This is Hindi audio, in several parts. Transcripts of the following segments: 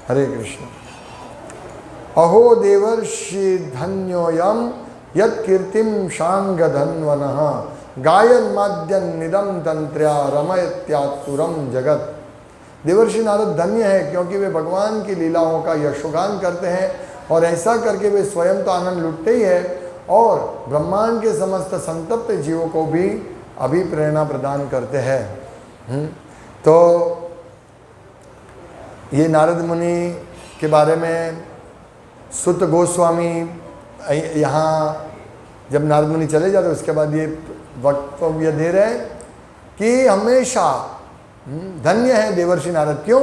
हरे कृष्ण। अहो देवर्षि धन्योयम यत् कीर्तिम शांग धन्वनः गायन माद्यन निदम तंत्र्या रमयत्यातुरम जगत। देवर्षि नारद धन्य है क्योंकि वे भगवान की लीलाओं का यशोगान करते हैं और ऐसा करके वे स्वयं तो आनंद लुटते ही है और ब्रह्मांड के समस्त संतप्त जीवों को भी अभिप्रेरणा प्रदान करते हैं। तो ये नारद मुनि के बारे में सुत गोस्वामी यहाँ जब नारद मुनि चले जाते उसके बाद ये वक्तव्य दे रहे हैं कि हमेशा धन्य है देवर्षि नारद। क्यों?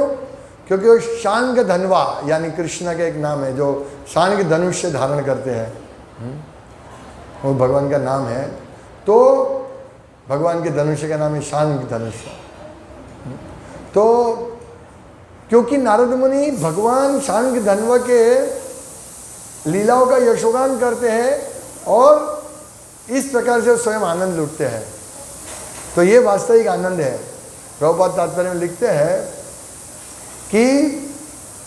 क्योंकि वो शांग धनवा यानी कृष्ण का एक नाम है जो शांग धनुष्य धारण करते हैं, वो भगवान का नाम है। तो भगवान के धनुष्य का नाम है शांग धनुष्य। तो क्योंकि नारद मुनि भगवान शांग धनवा के लीलाओं का यशोगान करते हैं और इस प्रकार से स्वयं आनंद लुटते हैं, तो ये वास्तविक आनंद है। प्रभुपाद तात्पर्य में लिखते हैं कि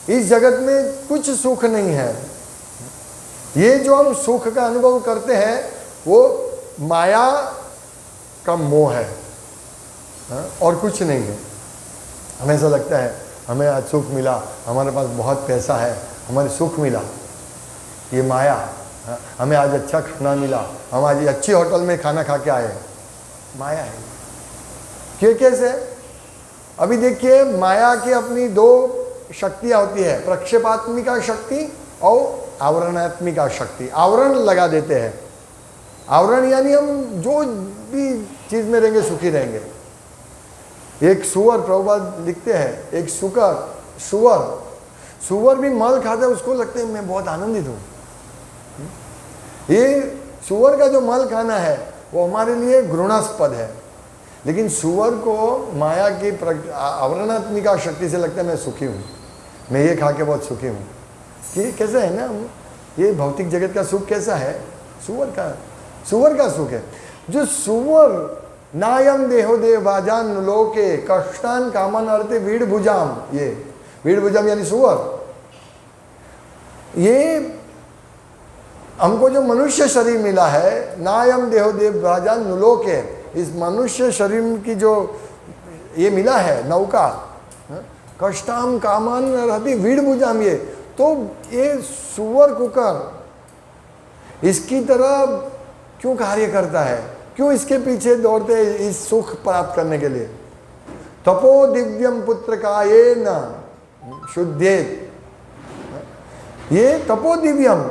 इस जगत में कुछ सुख नहीं है। ये जो हम सुख का अनुभव करते हैं वो माया का मोह है, और कुछ नहीं है। हमें ऐसा लगता है हमें आज सुख मिला, हमारे पास बहुत पैसा है, हमें सुख मिला, ये माया। हमें आज अच्छा खाना मिला, हम आज अच्छी होटल में खाना खा के आए, माया है। क्यों? कैसे? अभी देखिए माया की अपनी दो शक्तियाँ होती है, प्रक्षेपात्मिका शक्ति और आवरणात्मिका शक्ति। आवरण लगा देते हैं, आवरण यानी हम जो भी चीज़ में रहेंगे सुखी रहेंगे। एक सुअर, प्रभुपाद लिखते हैं, एक सुअर भी मल खाता है, उसको लगता है मैं बहुत आनंदित हूँ। ये सुअर का जो मल खाना है वो हमारे लिए घृणास्पद है, लेकिन सुअर को माया की आवरणात्मिका शक्ति से लगता है मैं सुखी हूँ, मैं ये खा के बहुत सुखी हूँ। कि कैसा है ना, ये भौतिक जगत का सुख कैसा है? सुअर का सुख है। जो सुअर नायम देहो देव बाजान लोके कष्टान कामन अर्थे वीड़ भुजाम, ये वीड़ भुजाम यानी सुअर। ये हमको जो मनुष्य शरीर मिला है, नायम देहो देव बाजान लोके, इस मनुष्य शरीर की जो ये मिला है नौका, कष्टाम कामान रहती वीड़ भुजाम, ये तो ये सुअर कुकर इसकी तरह क्यों कार्य करता है? क्यों इसके पीछे दौड़ते हैं इस सुख प्राप्त करने के लिए? तपो दिव्यम पुत्र का ये न शुद्धेत, ये तपो दिव्यम,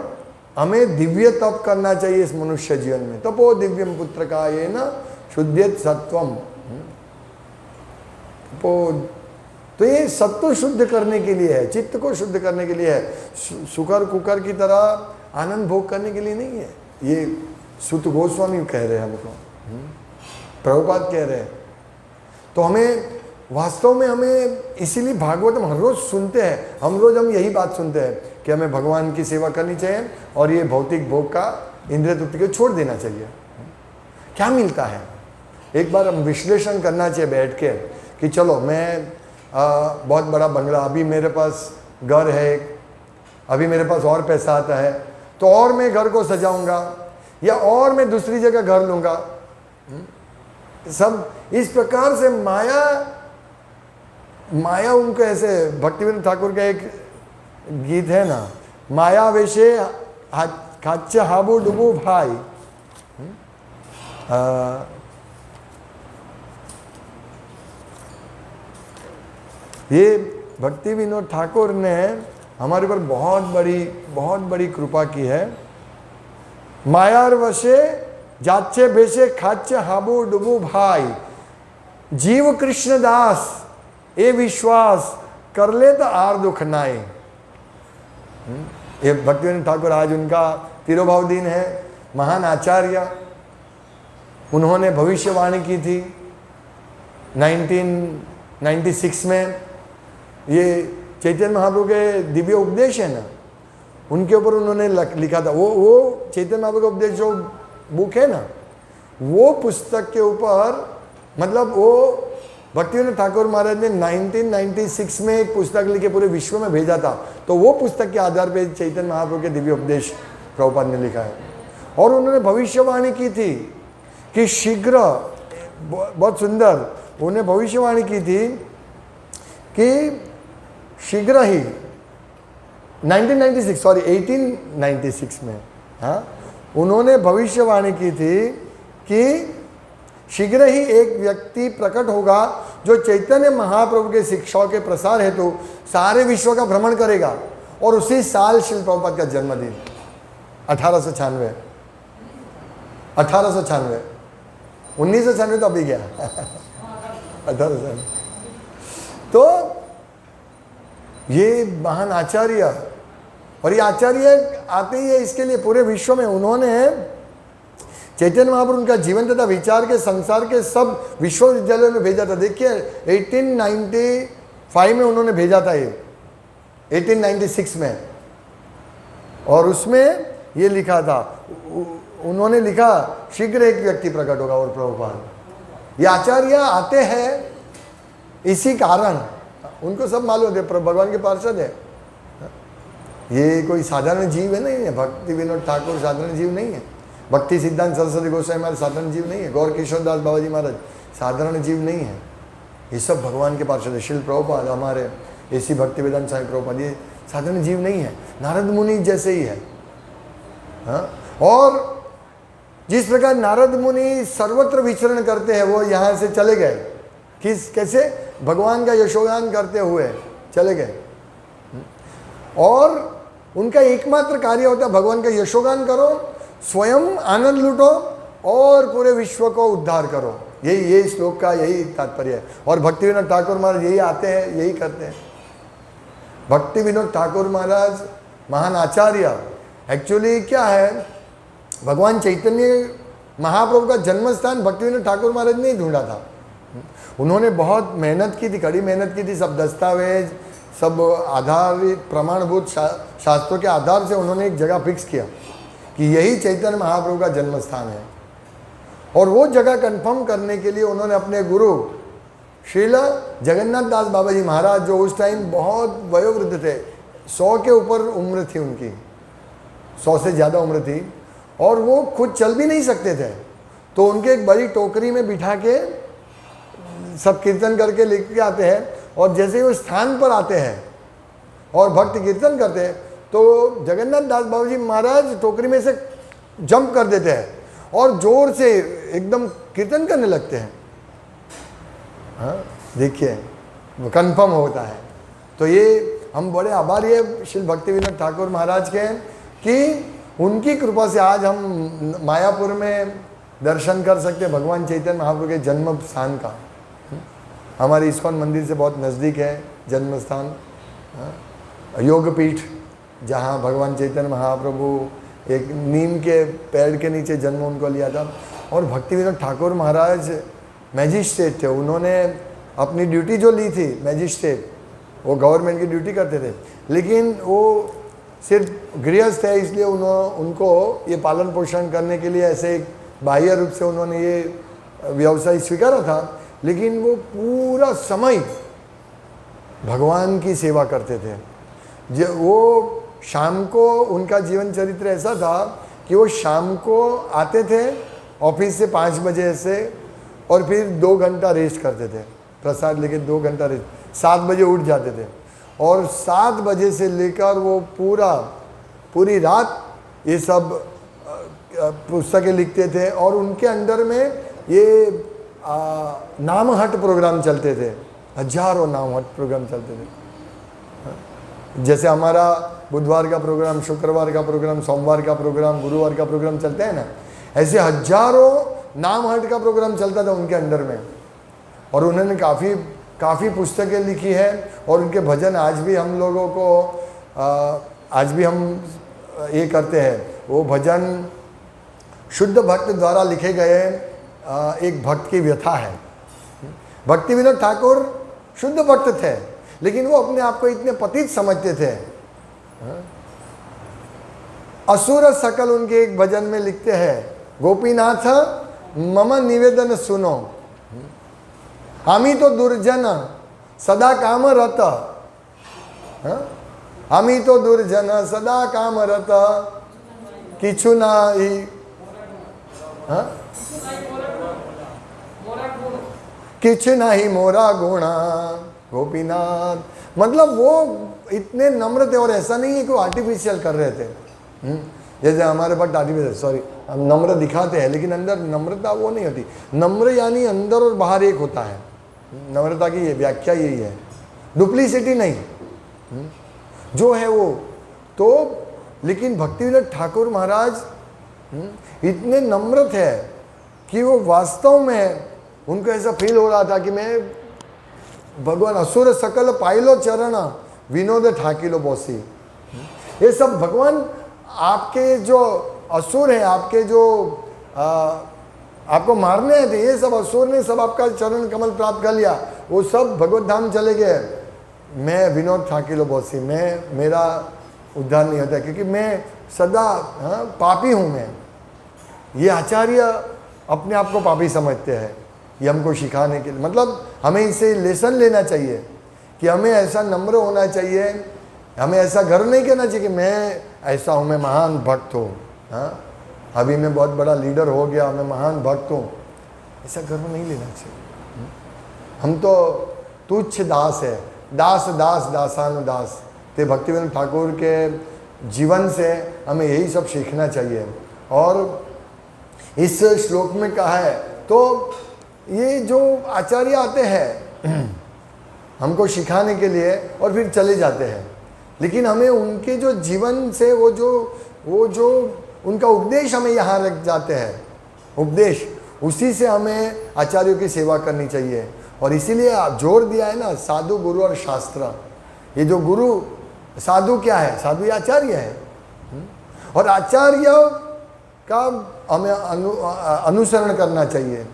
हमें दिव्य तप करना चाहिए इस मनुष्य जीवन में। तपो दिव्यम पुत्र का ये न शुद्धेत सत्वम, तो ये सत्व शुद्ध करने के लिए है, चित्त को शुद्ध करने के लिए है। सुकर कुकर की तरह आनंद भोग करने के लिए नहीं है। ये सुत गोस्वामी कह रहे हैं हमको, प्रभुपाद कह रहे हैं। तो हमें वास्तव में हमें इसीलिए भागवतम हर रोज सुनते हैं, हम यही बात सुनते हैं कि हमें भगवान की सेवा करनी चाहिए और ये भौतिक भोग का इंद्रिय तृप्ति को छोड़ देना चाहिए। क्या मिलता है? एक बार हम विश्लेषण करना चाहिए बैठ के कि चलो मैं बहुत बड़ा बंगला, अभी मेरे पास घर है, अभी मेरे पास और पैसा आता है तो और मैं घर को सजाऊंगा या और मैं दूसरी जगह घर लूंगा। सब इस प्रकार से माया उनको ऐसे, भक्तिविनोद ठाकुर का एक गीत है ना, माया वेशे खाच्चे हाबू डुबू भाई। ये भक्ति विनोद ठाकुर ने हमारे ऊपर बहुत बड़ी कृपा की है। मायार वशे जाचे बेचे खाचे हाबू डुबू भाई, जीव कृष्ण दास ए विश्वास कर ले तो आर दुख नाई। ये भक्ति विनोद ठाकुर, आज उनका तिरुभाव दिन है। महान आचार्य, उन्होंने भविष्यवाणी की थी 1996 में। ये चैतन्य महाप्रभु के दिव्य उपदेश है ना, उनके ऊपर उन्होंने लिखा था। वो चैतन्य महाप्रभु का उपदेश जो बुक है ना, वो पुस्तक के ऊपर, मतलब वो भक्तिविनोद ठाकुर महाराज ने 1996 में एक पुस्तक लिखे पूरे विश्व में भेजा था, तो वो पुस्तक के आधार पर चैतन्य महाप्रभु के दिव्य उपदेश प्रभुपाद ने लिखा है। और उन्होंने भविष्यवाणी की थी कि शीघ्र, बहुत सुंदर, उन्हें भविष्यवाणी की थी कि शीघ्र ही 1896 में, हाँ, उन्होंने भविष्यवाणी की थी कि शीघ्र ही एक व्यक्ति प्रकट होगा जो चैतन्य महाप्रभु के शिक्षाओं के प्रसार हेतु सारे विश्व का भ्रमण करेगा। और उसी साल श्रील प्रभुपाद का जन्मदिन 1896, 1996 तो अभी गया 1896। तो ये महान आचार्य, और ये आचार्य आते ही है इसके लिए पूरे विश्व में उन्होंने चैतन्य महाप्रभु उनका जीवन तथा विचार के संसार के सब विश्वविद्यालयों में भेजा था। देखिए 1895 में उन्होंने भेजा था, ये 1896 में, और उसमें ये लिखा था, उन्होंने लिखा शीघ्र एक व्यक्ति प्रकट होगा। और प्रभुपाद ये आचार्य आते हैं इसी कारण, उनको सब मालूम है, भगवान के पार्षद है। ये कोई साधारण जीव है नहीं है, भक्ति विनोद ठाकुर साधारण जीव नहीं है, भक्ति सिद्धांत सरस्वती गोस्वामी महाराज साधारण जीव नहीं है, गौर किशोर दास बाबा जी महाराज साधारण जीव नहीं है। ये सब भगवान के पार्षद है। श्रील प्रभुपाद हमारे ऐसी भक्ति वेदांत स्वामी प्रभुपाद ये साधारण जीव नहीं है, नारद मुनि जैसे ही है। हाँ, और जिस प्रकार नारद मुनि सर्वत्र विचरण करते हैं, वो यहाँ से चले गए, कैसे भगवान का यशोगान करते हुए चले गए, और उनका एकमात्र कार्य होता है भगवान का यशोगान करो, स्वयं आनंद लूटो और पूरे विश्व को उद्धार करो। यही श्लोक का यही तात्पर्य है। और भक्ति विनोद ठाकुर महाराज यही आते हैं, यही करते हैं। भक्ति विनोद ठाकुर महाराज महान आचार्य एक्चुअली क्या है, भगवान चैतन्य महाप्रभु का जन्म स्थान भक्ति विनोद ठाकुर महाराज ने ही ढूंढा था। उन्होंने बहुत मेहनत की थी, कड़ी मेहनत की थी, सब दस्तावेज, सब आधारित प्रमाणभूत शास्त्रों के आधार से उन्होंने एक जगह फिक्स किया कि यही चैतन्य महाप्रभु का जन्म स्थान है। और वो जगह कंफर्म करने के लिए उन्होंने अपने गुरु श्रील जगन्नाथ दास बाबा जी महाराज, जो उस टाइम बहुत वयोवृद्ध थे, 100 के ऊपर उम्र थी उनकी, 100 से ज़्यादा उम्र थी, और वो खुद चल भी नहीं सकते थे, तो उनके एक बड़ी टोकरी में बिठा के सब कीर्तन करके लेके आते हैं। और जैसे ही वो स्थान पर आते हैं और भक्त कीर्तन करते हैं, तो जगन्नाथ दास बाबा जी महाराज टोकरी में से जंप कर देते हैं और जोर से एकदम कीर्तन करने लगते हैं। हाँ, देखिए वो कन्फर्म होता है। तो ये हम बड़े आभारी है श्री भक्ति विनोद ठाकुर महाराज के कि उनकी कृपा से आज हम मायापुर में दर्शन कर सकते हैं भगवान चैतन्य महाप्रभु के जन्म स्थान का। हमारे इस्कॉन मंदिर से बहुत नज़दीक है जन्म स्थान, योगपीठ, जहाँ भगवान चैतन्य महाप्रभु एक नीम के पेड़ के नीचे जन्म उनको लिया था। और भक्ति विनोद ठाकुर महाराज मैजिस्ट्रेट थे, उन्होंने अपनी ड्यूटी जो ली थी मैजिस्ट्रेट, वो गवर्नमेंट की ड्यूटी करते थे, लेकिन वो सिर्फ गृहस्थ है, इसलिए उनको ये पालन पोषण करने के लिए ऐसे एक बाह्य रूप से उन्होंने ये व्यवसाय स्वीकारा था, लेकिन वो पूरा समय भगवान की सेवा करते थे। वो शाम को, उनका जीवन चरित्र ऐसा था कि वो शाम को आते थे ऑफिस से 5 बजे से, और फिर 2 घंटा रेस्ट करते थे, प्रसाद लेके 2 घंटा रेस्ट, 7 बजे उठ जाते थे, और 7 बजे से लेकर वो पूरी रात ये सब पुस्तकें लिखते थे। और उनके अंडर में ये नामहट प्रोग्राम चलते थे, हजारों नामहट प्रोग्राम चलते थे। जैसे हमारा बुधवार का प्रोग्राम, शुक्रवार का प्रोग्राम, सोमवार का प्रोग्राम, गुरुवार का प्रोग्राम चलते हैं ना, ऐसे हजारों नामहट का प्रोग्राम चलता था उनके अंडर में। और उन्होंने काफ़ी पुस्तकें लिखी है, और उनके भजन आज भी हम लोगों को आज भी हम ये करते हैं। वो भजन शुद्ध भक्त द्वारा लिखे गए एक भक्त की व्यथा है। भक्ति विनोद ठाकुर शुद्ध भक्त थे, लेकिन वो अपने आप को इतने पतित समझते थे। असुर सकल उनके एक भजन में लिखते हैं, गोपीनाथ मम निवेदन सुनो, हामी तो दुर्जन सदा कामरत, हामी तो दुर्जन सदा कामरत, किछु नाही, किछु नहीं मोरा गुणा गोपीनाथ। मतलब वो इतने नम्र थे, और ऐसा नहीं है कि वो आर्टिफिशियल कर रहे थे। जैसे हमारे पास आर्टिफिशियल, सॉरी, हम नम्र दिखाते हैं लेकिन अंदर नम्रता वो नहीं होती। नम्र यानी अंदर और बाहर एक होता है। नम्रता की ये व्याख्या यही है, डुप्लीसिटी नहीं, जो है वो तो। लेकिन भक्तिविनोद ठाकुर महाराज इतने नम्र थे कि वो वास्तव में उनको ऐसा फील हो रहा था कि मैं भगवान असुर सकल पाइलो चरण विनोद ठाकिलो बोसी। ये सब भगवान आपके जो असुर हैं, आपके जो आपको मारने आए थे, ये सब असुर ने सब आपका चरण कमल प्राप्त कर लिया, वो सब भगवत धाम चले गए। मैं विनोद ठाकिलो बोसी, मैं, मेरा उद्धार नहीं होता क्योंकि मैं सदा पापी हूँ मैं। ये आचार्य अपने आप को पापी समझते हैं। ये हमको सिखाने के लिए, मतलब हमें इसे लेसन लेना चाहिए कि हमें ऐसा नम्र होना चाहिए, हमें ऐसा गर्व नहीं करना चाहिए कि मैं ऐसा हूँ, मैं महान भक्त हूँ, हाँ अभी मैं बहुत बड़ा लीडर हो गया, मैं महान भक्त हूँ। ऐसा गर्व नहीं लेना चाहिए। हम तो तुच्छ दास है, दास दास दासानुदास। तो भक्तिविनोद ठाकुर के जीवन से हमें यही सब सीखना चाहिए। और इस श्लोक में कहा है, तो ये जो आचार्य आते हैं हमको सिखाने के लिए और फिर चले जाते हैं, लेकिन हमें उनके जो जीवन से वो जो उनका उपदेश हमें यहाँ रख जाते हैं, उपदेश, उसी से हमें आचार्यों की सेवा करनी चाहिए। और इसीलिए जोर दिया है ना, साधु गुरु और शास्त्र। ये जो गुरु, साधु क्या है? साधु ये आचार्य है, और आचार्य का हमें अनुसरण करना चाहिए।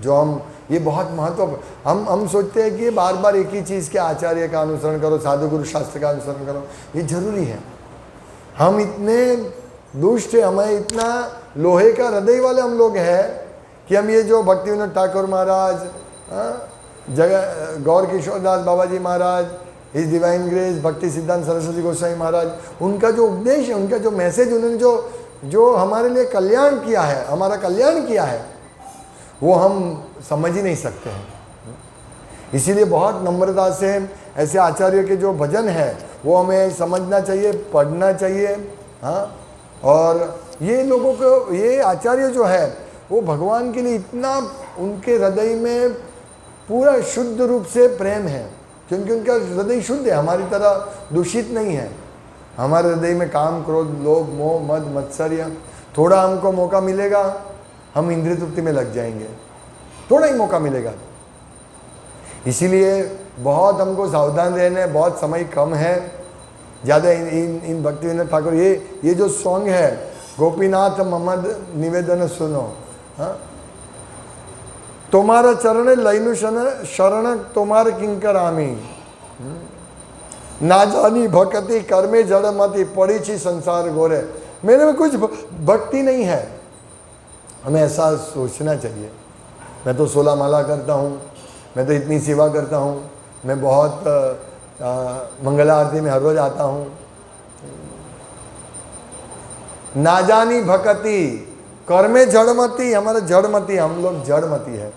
जो हम, ये बहुत महत्व, हम सोचते हैं कि बार बार एक ही चीज़ के आचार्य का अनुसरण करो, साधु गुरु शास्त्र का अनुसरण करो, ये जरूरी है। हम इतने दुष्ट है, हमें इतना लोहे का हृदय वाले हम लोग हैं कि हम ये जो भक्तिविनोद ठाकुर महाराज, जगह गौर किशोर दास बाबा जी महाराज, हिज डिवाइन ग्रेस भक्ति सिद्धांत सरस्वती गोस्वामी महाराज, उनका जो उपदेश है, उनका जो मैसेज, उन्होंने जो हमारे लिए कल्याण किया है, हमारा कल्याण किया है, वो हम समझ ही नहीं सकते हैं। इसीलिए बहुत नम्रता से ऐसे आचार्य के जो भजन है वो हमें समझना चाहिए, पढ़ना चाहिए। हाँ, और ये लोगों को, ये आचार्य जो है वो भगवान के लिए इतना, उनके हृदय में पूरा शुद्ध रूप से प्रेम है, क्योंकि उनका हृदय शुद्ध है, हमारी तरह दूषित नहीं है। हमारे हृदय में काम, क्रोध, लोभ, मोह, मद, मत्सर्य, थोड़ा हमको मौका मिलेगा हम इंद्रिय तृप्ति में लग जाएंगे, थोड़ा ही मौका मिलेगा। इसीलिए बहुत हमको सावधान रहना, बहुत समय कम है, ज़्यादा इन भक्तिविनोद ठाकुर, ये जो सॉन्ग है, गोपीनाथ ममद निवेदन सुनो, हाँ, तुम्हारा चरण लैनु शरण तुम्हार किंकर आमी, ना जानी भक्ति कर्मे जड़मती पड़ी छी संसार गोरे। मेरे में कुछ भक्ति नहीं है, हमें ऐसा सोचना चाहिए। मैं तो 16 माला करता हूँ, मैं तो इतनी सेवा करता हूँ, मैं बहुत मंगला आरती में हर रोज आता हूँ। ना जानी भक्ति कर्मे जड़मती, हमारा जड़मती, हम लोग जड़मती है।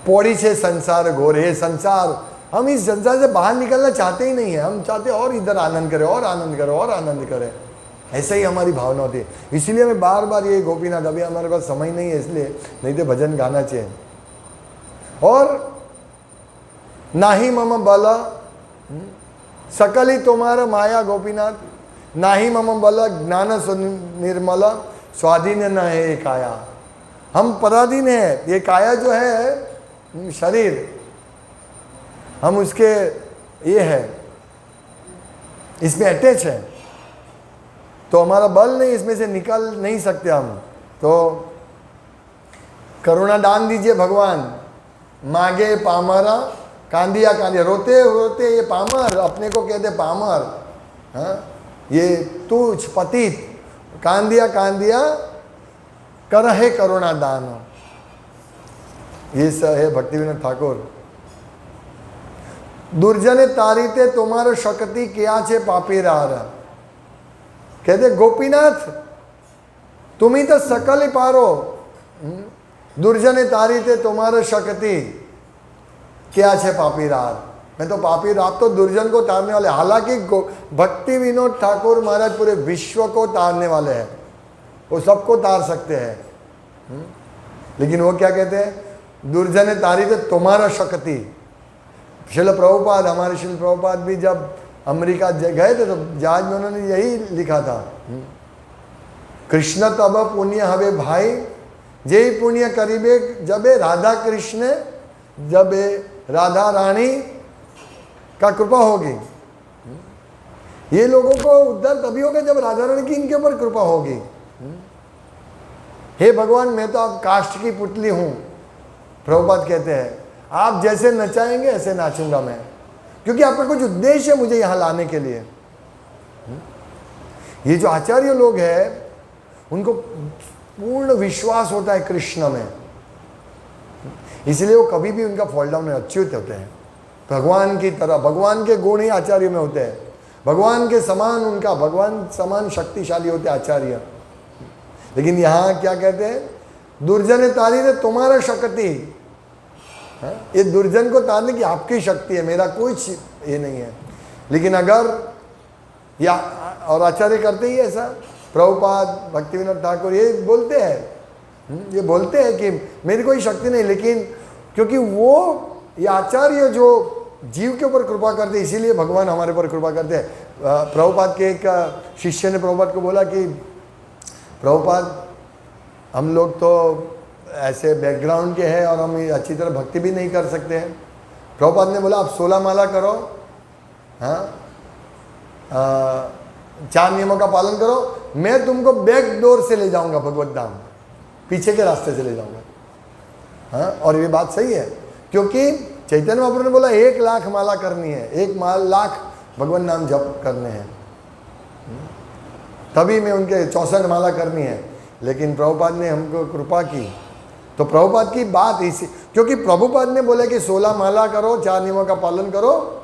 पौड़ी से संसार घोरे, संसार, हम इस संसार से बाहर निकलना चाहते ही नहीं है, हम चाहते और इधर आनंद करें, और आनंद करें, और आनंद करें, ऐसा ही हमारी भावना होती है। इसीलिए मैं बार बार ये गोपीनाथ, अभी हमारे पास समय नहीं है इसलिए, नहीं तो भजन गाना चाहिए। और नाही मम बल सकली तुम्हारा माया गोपीनाथ, नाही मम बल ज्ञान निर्मल स्वाधीन न है काया। हम पराधीन है, ये काया जो है शरीर, हम उसके ये है, इसमें अटैच है, तो हमारा बल नहीं, इसमें से निकल नहीं सकते हम। तो करुणा दान दीजिए भगवान, मांगे पामरा कांदिया कांदिया, रोते रोते ये पामर, अपने को कहते पामर, हाँ, ये तुच्छ पतित, कांदिया कांदिया कर है करुणा दान। ये सब है भक्तिविनोद ठाकुर। दुर्जने तारीते तुम्हारो शक्ति क्या छे पापी रार। कहते गोपीनाथ तुम ही तो सकल ही पारो। दुर्जने तारीते तुम्हारो शक्ति क्या छे पापी रार। मैं तो पापी आप तो दुर्जन को तारने वाले। हालांकि भक्ति विनोद ठाकुर महाराज पूरे विश्व को तारने वाले हैं, वो सबको तार सकते हैं। लेकिन वो क्या कहते हैं, दुर्जन तारीते तुम्हारा शक्ति। शिल प्रभुपाद, हमारे शिल प्रभुपाद भी जब अमेरिका गए थे तो जहाज में उन्होंने यही लिखा था, कृष्ण तब पुण्य हवे भाई, जय पुण्य करीबे जबे राधा कृष्ण, जबे राधा रानी का कृपा होगी। ये लोगों को उद्धार तभी होगा जब राधा रानी की इनके ऊपर कृपा होगी। हे भगवान मैं तो आप काष्ठ की पुतली हूं, प्रभुपाद कहते हैं, आप जैसे नचाएंगे ऐसे नाचूंगा मैं, क्योंकि आपका कुछ उद्देश्य है मुझे यहां लाने के लिए। ये जो आचार्य लोग हैं उनको पूर्ण विश्वास होता है कृष्ण में, इसलिए वो कभी भी उनका फॉल डाउन अच्युत होते हैं। भगवान की तरह, भगवान के गुण ही आचार्य में होते हैं, भगवान के समान उनका, भगवान समान शक्तिशाली होते आचार्य। लेकिन यहाँ क्या कहते हैं, दुर्जन तारी ने तुम्हारा शक्ति। ये दुर्जन को तारने की आपकी शक्ति है, मेरा कुछ ये नहीं है। लेकिन अगर या और आचार्य करते ही ऐसा, प्रभुपाद भक्तिविनोद ठाकुर ये बोलते हैं कि मेरी कोई शक्ति नहीं, लेकिन क्योंकि वो ये आचार्य जो जीव के ऊपर कृपा करते, इसीलिए भगवान हमारे ऊपर कृपा करते हैं। प्रभुपाद के एक शिष्य ने प्रभुपाद को बोला कि प्रभुपाद हम लोग तो ऐसे बैकग्राउंड के हैं और हम अच्छी तरह भक्ति भी नहीं कर सकते हैं। प्रभुपाद ने बोला आप 16 माला करो, हाँ 4 नियमों का पालन करो, मैं तुमको बैक डोर से ले जाऊंगा भगवत धाम, पीछे के रास्ते से ले जाऊंगा। हाँ, और ये बात सही है, क्योंकि चैतन्य महाप्रभु ने बोला 1 लाख माला करनी है, 1 लाख भगवान नाम जप करने हैं, तभी मैं उनके 64 माला करनी है। लेकिन प्रभुपाद ने हमको कृपा की, तो प्रभुपाद की बात इसी, क्योंकि प्रभुपाद ने बोला कि 16 माला करो, 4 नियमों का पालन करो,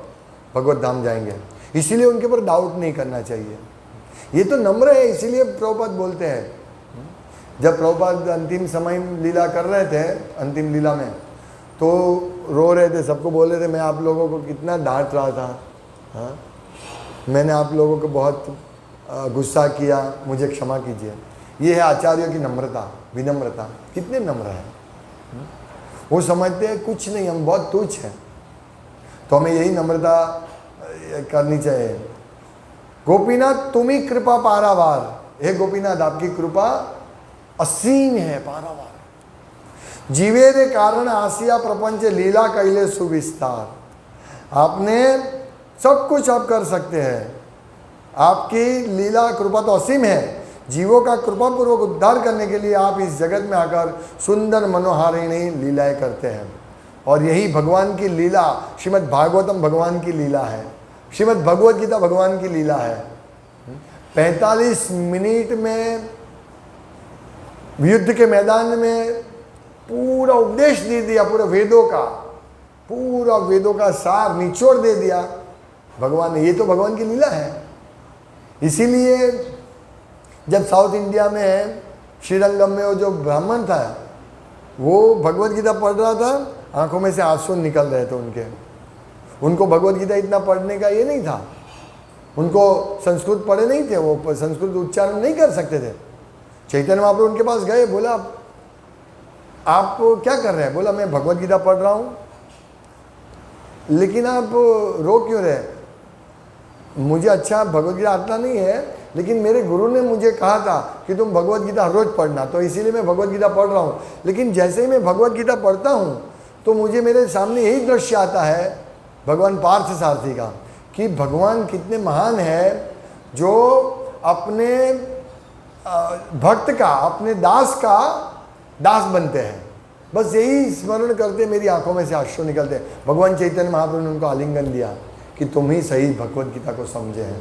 भगवत धाम जाएंगे, इसीलिए उनके ऊपर डाउट नहीं करना चाहिए। ये तो नम्र है, इसीलिए प्रभुपाद बोलते हैं। जब प्रभुपाद अंतिम समय लीला कर रहे थे, अंतिम लीला में, तो रो रहे थे, सबको बोल रहे थे मैं आप लोगों को कितना डांट रहा था, हाँ मैंने आप लोगों को बहुत गुस्सा किया, मुझे क्षमा कीजिए। ये है आचार्यों की नम्रता, विनम्रता। कितने नम्र हैं, वो समझते हैं कुछ नहीं, हम बहुत तुच्छ हैं, तो हमें यही नम्रता करनी चाहिए। गोपीनाथ तुम ही कृपा पारावार, हे गोपीनाथ आपकी कृपा असीम है, पारावार। जीवे रे कारण आसिया प्रपंच लीला कैले सुविस्तार। आपने सब कुछ आप कर सकते हैं, आपकी लीला कृपा तो असीम है। जीवों का कृपा पूर्वक उद्धार करने के लिए आप इस जगत में आकर सुंदर मनोहारिणी लीलाएं करते हैं। और यही भगवान की लीला, श्रीमद् भागवतम भगवान की लीला है, श्रीमद् भगवद गीता भगवान की लीला है। 45 मिनट में युद्ध के मैदान में पूरा उपदेश दे दिया, पूरे वेदों का सार निचोड़ दे दिया भगवान ने। ये तो भगवान की लीला है। इसीलिए जब साउथ इंडिया में श्रीरंगम में वो जो ब्राह्मण था, वो भगवद गीता पढ़ रहा था, आंखों में से आंसू निकल रहे थे उनको भगवद गीता इतना पढ़ने का ये नहीं था, उनको संस्कृत पढ़े नहीं थे, वो संस्कृत उच्चारण नहीं कर सकते थे। चैतन्य महाप्रभु उनके पास गए, बोला आप क्या कर रहे हैं? बोला मैं भगवद गीता पढ़ रहा हूँ। लेकिन आप रो क्यों रहे? मुझे अच्छा भगवद गीता आता नहीं है, लेकिन मेरे गुरु ने मुझे कहा था कि तुम भगवद गीता हर रोज पढ़ना, तो इसीलिए मैं भगवद गीता पढ़ रहा हूँ। लेकिन जैसे ही मैं भगवद गीता पढ़ता हूँ तो मुझे मेरे सामने यही दृश्य आता है भगवान पार्थ सारथी का, कि भगवान कितने महान है जो अपने भक्त का, अपने दास का दास बनते हैं। बस यही स्मरण करते मेरी आंखों में से आंसू निकलते हैं। भगवान चैतन्य महाप्रभु ने उनको आलिंगन दिया कि तुम ही सही भगवद गीता को समझे हैं।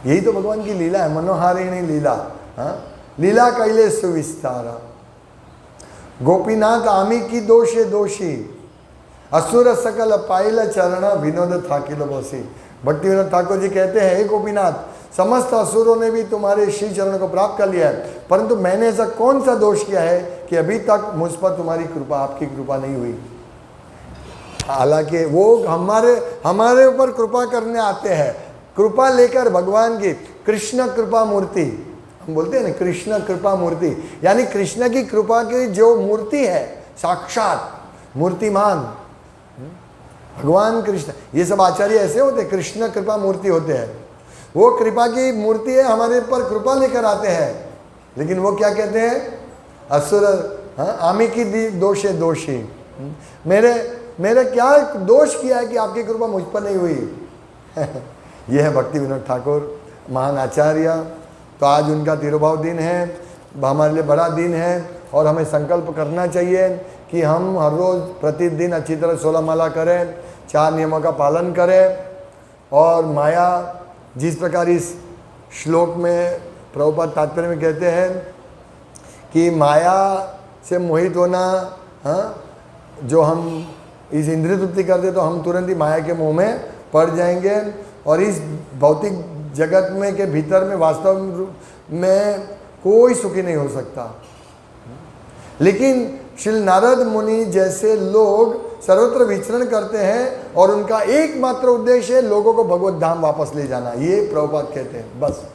यही तो भगवान की लीला है, मनोहारिणी लीला। हाँ, लीला कैले सुविस्तारा। गोपीनाथ आमी की दोषे दोषी, असुर सकल पाइल चरण विनोद थाकिल बसी। भक्ति विनोद ठाकुर जी कहते हैं, हे गोपीनाथ, समस्त असुरों ने भी तुम्हारे श्री चरण को प्राप्त कर लिया है, परंतु मैंने ऐसा कौन सा दोष किया है कि अभी तक मुझ पर तुम्हारी कृपा, आपकी कृपा नहीं हुई। हालांकि वो हमारे ऊपर कृपा करने आते हैं, कृपा लेकर भगवान की कृष्ण कृपा मूर्ति, हम बोलते हैं ना कृष्ण कृपा मूर्ति, यानी कृष्ण की कृपा की जो मूर्ति है, साक्षात मूर्तिमान भगवान कृष्ण, ये सब आचार्य ऐसे होते हैं, कृष्ण कृपा मूर्ति होते हैं। वो कृपा की मूर्ति है, हमारे पर कृपा लेकर आते हैं, लेकिन वो क्या कहते हैं, असुर, हाँ, आमी की दोषे दोषी, मेरे क्या दोष किया है कि आपकी कृपा मुझ पर नहीं हुई। ये है भक्ति विनोद ठाकुर, महान आचार्य। तो आज उनका तिरुभाव दिन है, हमारे लिए बड़ा दिन है, और हमें संकल्प करना चाहिए कि हम हर रोज़ प्रतिदिन अच्छी तरह 16 माला करें, 4 नियमों का पालन करें, और माया जिस प्रकार इस श्लोक में प्रभुपाद तात्पर्य में कहते हैं कि माया से मोहित होना, हाँ, जो हम इस इंद्रिय तृप्ति करते तो हम तुरंत ही माया के मोह में पड़ जाएंगे, और इस भौतिक जगत में के भीतर में वास्तव में कोई सुखी नहीं हो सकता। लेकिन श्री नारद मुनि जैसे लोग सर्वत्र विचरण करते हैं, और उनका एकमात्र उद्देश्य है लोगों को भगवत धाम वापस ले जाना। ये प्रभुपाद कहते हैं, बस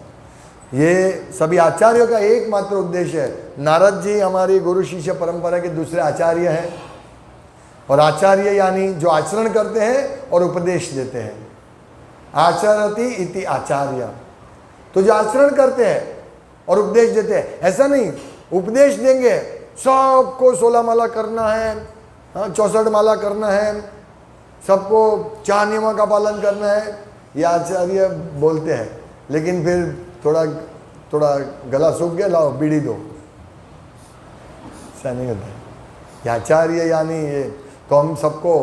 ये सभी आचार्यों का एकमात्र उद्देश्य है। नारद जी हमारी गुरु शिष्य परंपरा के दूसरे आचार्य हैं, और आचार्य यानी जो आचरण करते हैं और उपदेश देते हैं। आचरति इति आचार्य, तो जो आचरण करते हैं और उपदेश देते हैं। ऐसा नहीं उपदेश देंगे सबको 16 माला करना है, हाँ 64 माला करना है, सबको 4 नियमों का पालन करना है, ये आचार्य बोलते हैं। लेकिन फिर थोड़ा गला सूख गया, लाओ बीड़ी दो, ऐसा नहीं होता है। ये आचार्य यानी ये, तो हम सबको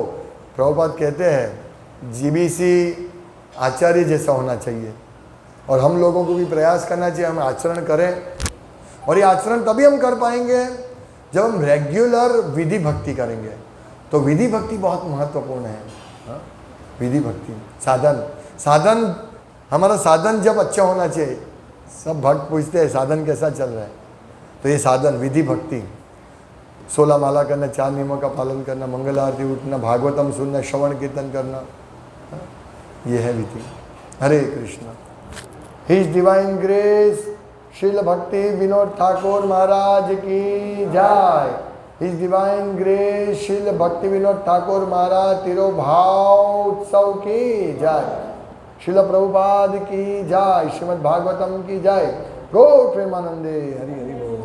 प्रभुपाद कहते हैं जीबीसी आचार्य जैसा होना चाहिए, और हम लोगों को भी प्रयास करना चाहिए हम आचरण करें। और ये आचरण तभी हम कर पाएंगे जब हम रेगुलर विधि भक्ति करेंगे। तो विधि भक्ति बहुत महत्वपूर्ण है, हाँ? विधि भक्ति साधन हमारा साधन जब अच्छा होना चाहिए। सब भक्त पूछते हैं साधन कैसा चल रहा है, तो ये साधन विधि भक्ति, 16 माला करना, 4 नियमों का पालन करना, मंगल आरती उठना, भागवतम सुनना, श्रवण कीर्तन करना, ये है विधि। Hare Krishna. His divine grace Srila Bhakti Vinod Thakur महाराज की जय। His divine grace Srila Bhakti Vinod Thakur महाराज तिरुभाव उत्सव की जय। श्रील प्रभुपाद की जय। श्रीमद् भागवतम की जय। गो प्रेमानंदे। हरि हरि बोल।